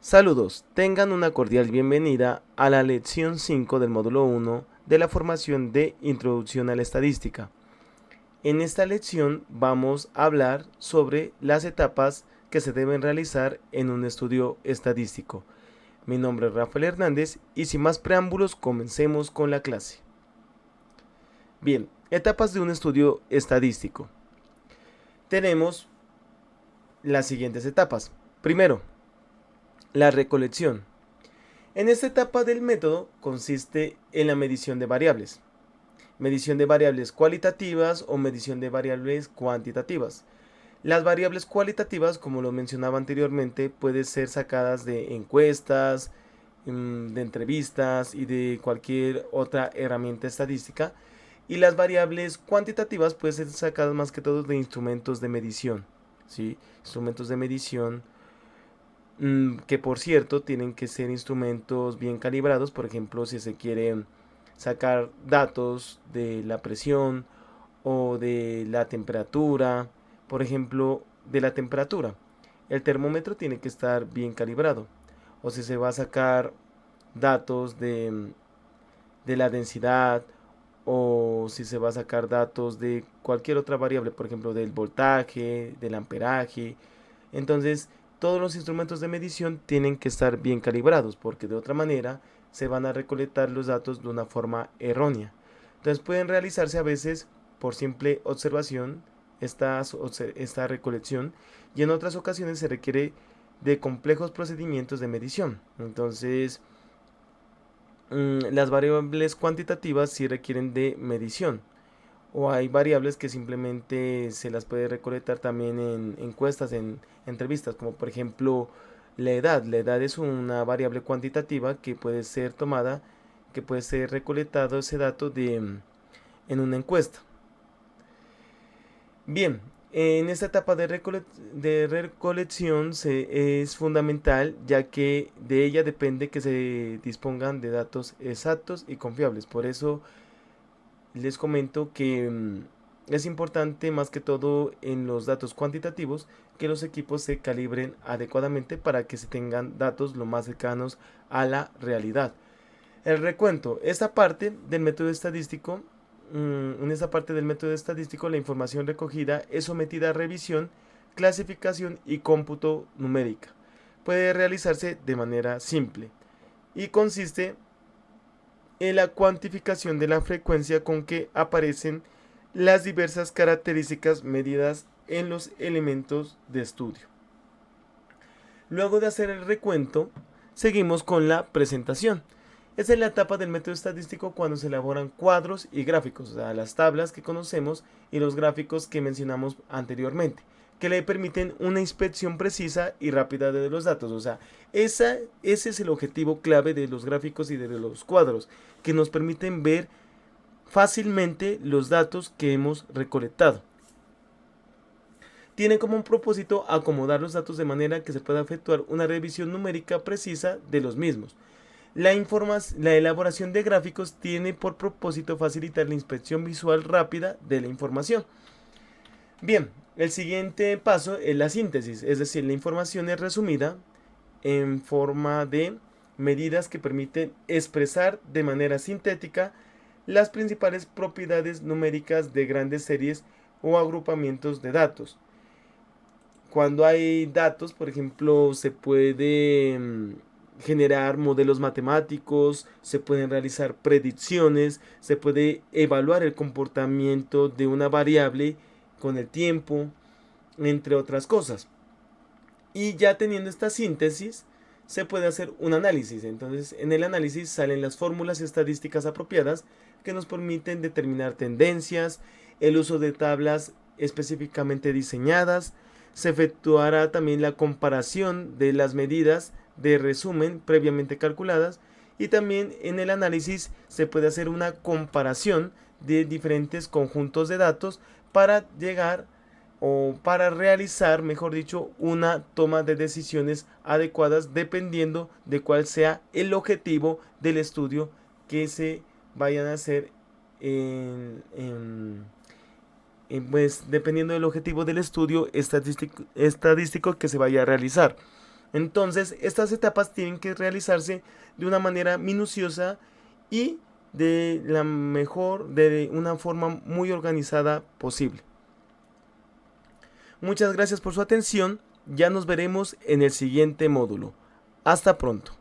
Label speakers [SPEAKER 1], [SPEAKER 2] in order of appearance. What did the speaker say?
[SPEAKER 1] Saludos, tengan una cordial bienvenida a la lección 5 del módulo 1 de la formación de Introducción a la Estadística. En esta lección vamos a hablar sobre las etapas que se deben realizar en un estudio estadístico. Mi nombre es Rafael Hernández y sin más preámbulos comencemos con la clase. Bien, etapas de un estudio estadístico. Tenemos las siguientes etapas. Primero, la recolección. En esta etapa del método consiste en la medición de variables. Medición de variables cualitativas o medición de variables cuantitativas. Las variables cualitativas, como lo mencionaba anteriormente, pueden ser sacadas de encuestas, de entrevistas y de cualquier otra herramienta estadística. Y las variables cuantitativas pueden ser sacadas más que todo de instrumentos de medición. ¿Sí? Instrumentos de medición que por cierto tienen que ser instrumentos bien calibrados. Por ejemplo, si se quiere sacar datos de la presión o de la temperatura, por ejemplo, de la temperatura, el termómetro tiene que estar bien calibrado. O si se va a sacar datos de la densidad, o si se va a sacar datos de cualquier otra variable, por ejemplo del voltaje, del amperaje. Entonces todos los instrumentos de medición tienen que estar bien calibrados, porque de otra manera se van a recolectar los datos de una forma errónea. Entonces pueden realizarse a veces por simple observación esta recolección, y en otras ocasiones se requiere de complejos procedimientos de medición. Entonces las variables cuantitativas sí requieren de medición, o hay variables que simplemente se las puede recolectar también en encuestas, en entrevistas, como por ejemplo la edad. La edad es una variable cuantitativa que puede ser tomada, que puede ser recolectado ese dato en una encuesta. Bien, en esta etapa de recolección es fundamental, ya que de ella depende que se dispongan de datos exactos y confiables. Por eso les comento que es importante, más que todo en los datos cuantitativos, que los equipos se calibren adecuadamente para que se tengan datos lo más cercanos a la realidad. El recuento, esta parte del método estadístico, en esta parte del método estadístico, la información recogida es sometida a revisión, clasificación y cómputo numérica. Puede realizarse de manera simple y consiste en la cuantificación de la frecuencia con que aparecen las diversas características medidas en los elementos de estudio. Luego de hacer el recuento, seguimos con la presentación. Esa es la etapa del método estadístico cuando se elaboran cuadros y gráficos, o sea, las tablas que conocemos y los gráficos que mencionamos anteriormente, que le permiten una inspección precisa y rápida de los datos. O sea, ese es el objetivo clave de los gráficos y de los cuadros, que nos permiten ver fácilmente los datos que hemos recolectado. Tiene como un propósito acomodar los datos de manera que se pueda efectuar una revisión numérica precisa de los mismos. La elaboración de gráficos tiene por propósito facilitar la inspección visual rápida de la información. Bien, el siguiente paso es la síntesis, es decir, la información es resumida en forma de medidas que permiten expresar de manera sintética las principales propiedades numéricas de grandes series o agrupamientos de datos. Cuando hay datos, por ejemplo, se puede generar modelos matemáticos, se pueden realizar predicciones, se puede evaluar el comportamiento de una variable con el tiempo, entre otras cosas. Y ya teniendo esta síntesis, se puede hacer un análisis. Entonces, en el análisis salen las fórmulas estadísticas apropiadas que nos permiten determinar tendencias, el uso de tablas específicamente diseñadas. Se efectuará también la comparación de las medidas de resumen previamente calculadas, y también en el análisis se puede hacer una comparación de diferentes conjuntos de datos para llegar o para realizar, mejor dicho, una toma de decisiones adecuadas dependiendo de cuál sea el objetivo del estudio que se vayan a hacer pues dependiendo del objetivo del estudio estadístico que se vaya a realizar. Entonces, estas etapas tienen que realizarse de una manera minuciosa y de una forma muy organizada posible. Muchas gracias por su atención. Ya nos veremos en el siguiente módulo. Hasta pronto.